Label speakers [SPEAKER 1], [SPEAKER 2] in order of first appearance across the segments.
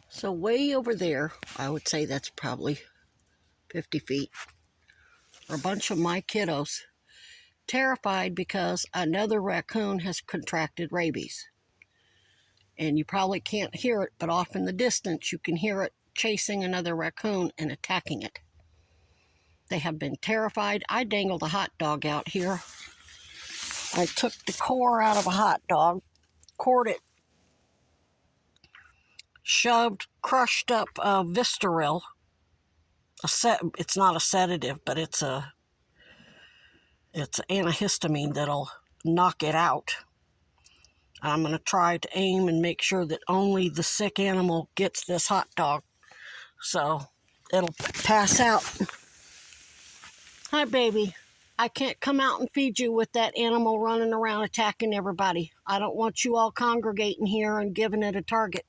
[SPEAKER 1] So way over there, I would say that's probably 50 feet, are a bunch of my kiddos, terrified because another raccoon has contracted rabies. And you probably can't hear it, but off in the distance you can hear it chasing another raccoon and attacking it. They have been terrified. I dangled a hot dog out here. I took the core out of a hot dog, cored it, shoved crushed up Vistaril. It's not a sedative, but it's an antihistamine that'll knock it out. I'm going to try to aim and make sure that only the sick animal gets this hot dog, so it'll pass out. Hi, baby. I can't come out and feed you with that animal running around attacking everybody. I don't want you all congregating here and giving it a target.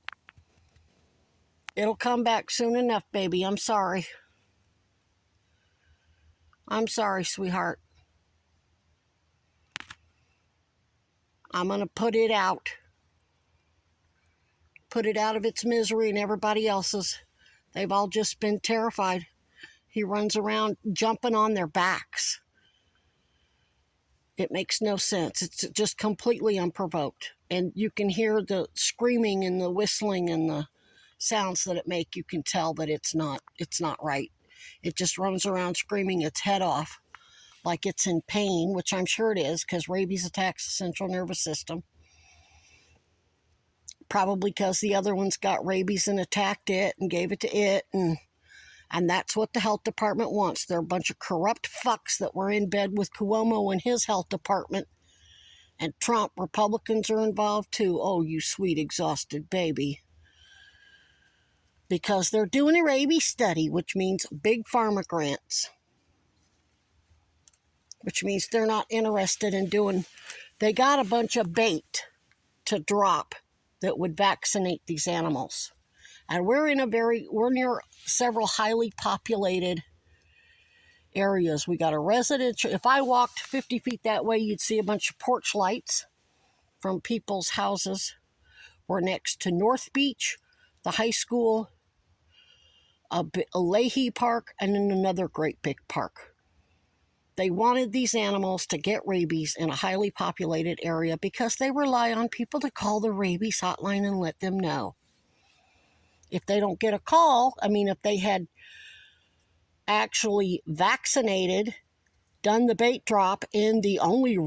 [SPEAKER 1] It'll come back soon enough, baby. I'm sorry. I'm sorry, sweetheart. I'm going to put it out. Put it out of its misery and everybody else's. They've all just been terrified. He runs around jumping on their backs. It makes no sense. It's just completely unprovoked. And you can hear the screaming and the whistling and the sounds that it makes. You can tell that it's not right. It just runs around screaming its head off like it's in pain, which I'm sure it is, because rabies attacks the central nervous system. Probably because the other ones got rabies and attacked it and gave it to it, and that's what the health department wants. They're a bunch of corrupt fucks that were in bed with Cuomo and his health department. And Trump, Republicans are involved too. Oh, you sweet, exhausted baby. Because they're doing a rabies study, which means big pharma grants. Which means they're not interested in doing... They got a bunch of bait to drop that would vaccinate these animals. And we're near several highly populated areas. We got a residential. If I walked 50 feet that way, you'd see a bunch of porch lights from people's houses. We're next to North Beach, the high school, a Leahy Park, and then another great big park. They wanted these animals to get rabies in a highly populated area because they rely on people to call the rabies hotline and let them know. If they don't get a call, if they had actually vaccinated, done the bait drop in the only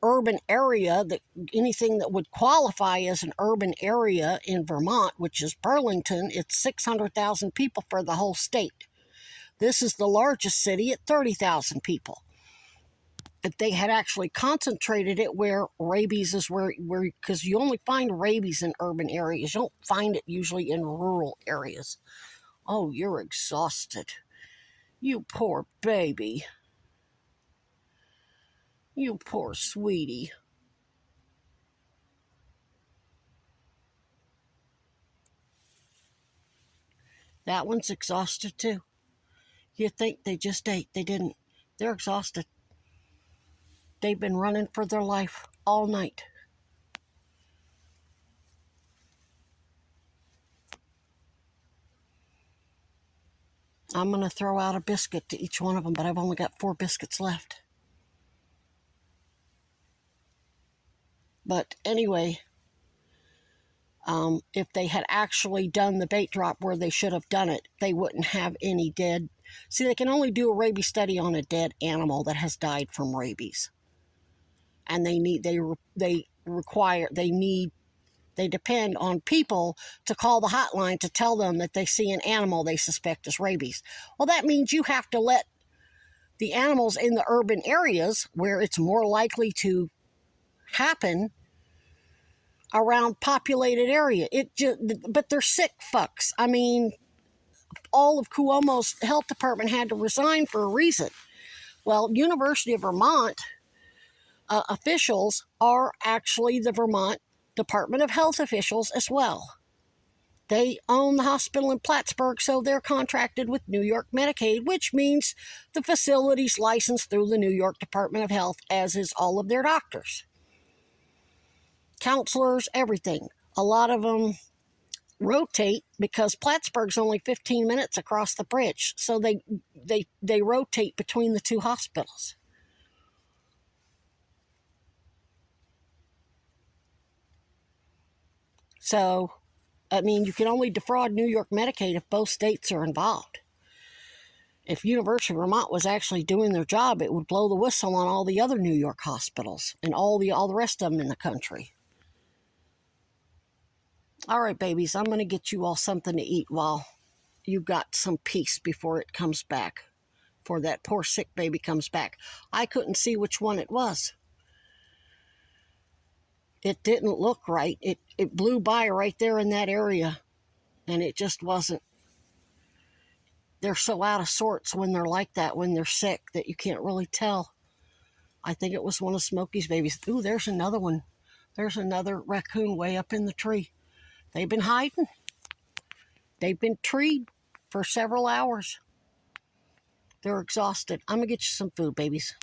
[SPEAKER 1] urban area, anything that would qualify as an urban area in Vermont, which is Burlington, it's 600,000 people for the whole state. This is the largest city at 30,000 people. If they had actually concentrated it where rabies is where because you only find rabies in urban areas. You don't find it usually in rural areas. Oh, you're exhausted. You poor baby. You poor sweetie. That one's exhausted too. You think they just ate. They didn't. They're exhausted. They've been running for their life all night. I'm going to throw out a biscuit to each one of them, but I've only got 4 biscuits left. But anyway, if they had actually done the bait drop where they should have done it, they wouldn't have any dead. See, they can only do a rabies study on a dead animal that has died from rabies. And they depend on people to call the hotline to tell them that they see an animal they suspect is rabies. Well, that means you have to let the animals in the urban areas where it's more likely to happen around populated area. But they're sick fucks. All of Cuomo's health department had to resign for a reason. Well, University of Vermont officials are actually the Vermont Department of Health officials as well. They own the hospital in Plattsburgh, so they're contracted with New York Medicaid, which means the facility's licensed through the New York Department of Health, as is all of their doctors. Counselors, everything. A lot of them rotate because Plattsburgh's only 15 minutes across the bridge. So they rotate between the two hospitals. So, I mean, you can only defraud New York Medicaid if both states are involved. If University of Vermont was actually doing their job, it would blow the whistle on all the other New York hospitals and all the rest of them in the country. All right, babies, I'm going to get you all something to eat while you got some peace before it comes back, before that poor sick baby comes back. I couldn't see which one it was. It didn't look right. It blew by right there in that area, and it just wasn't. They're so out of sorts when they're like that, when they're sick, that you can't really tell. I think it was one of Smokey's babies. Ooh, there's another one. There's another raccoon way up in the tree. They've been hiding. They've been treed for several hours. They're exhausted. I'm going to get you some food, babies.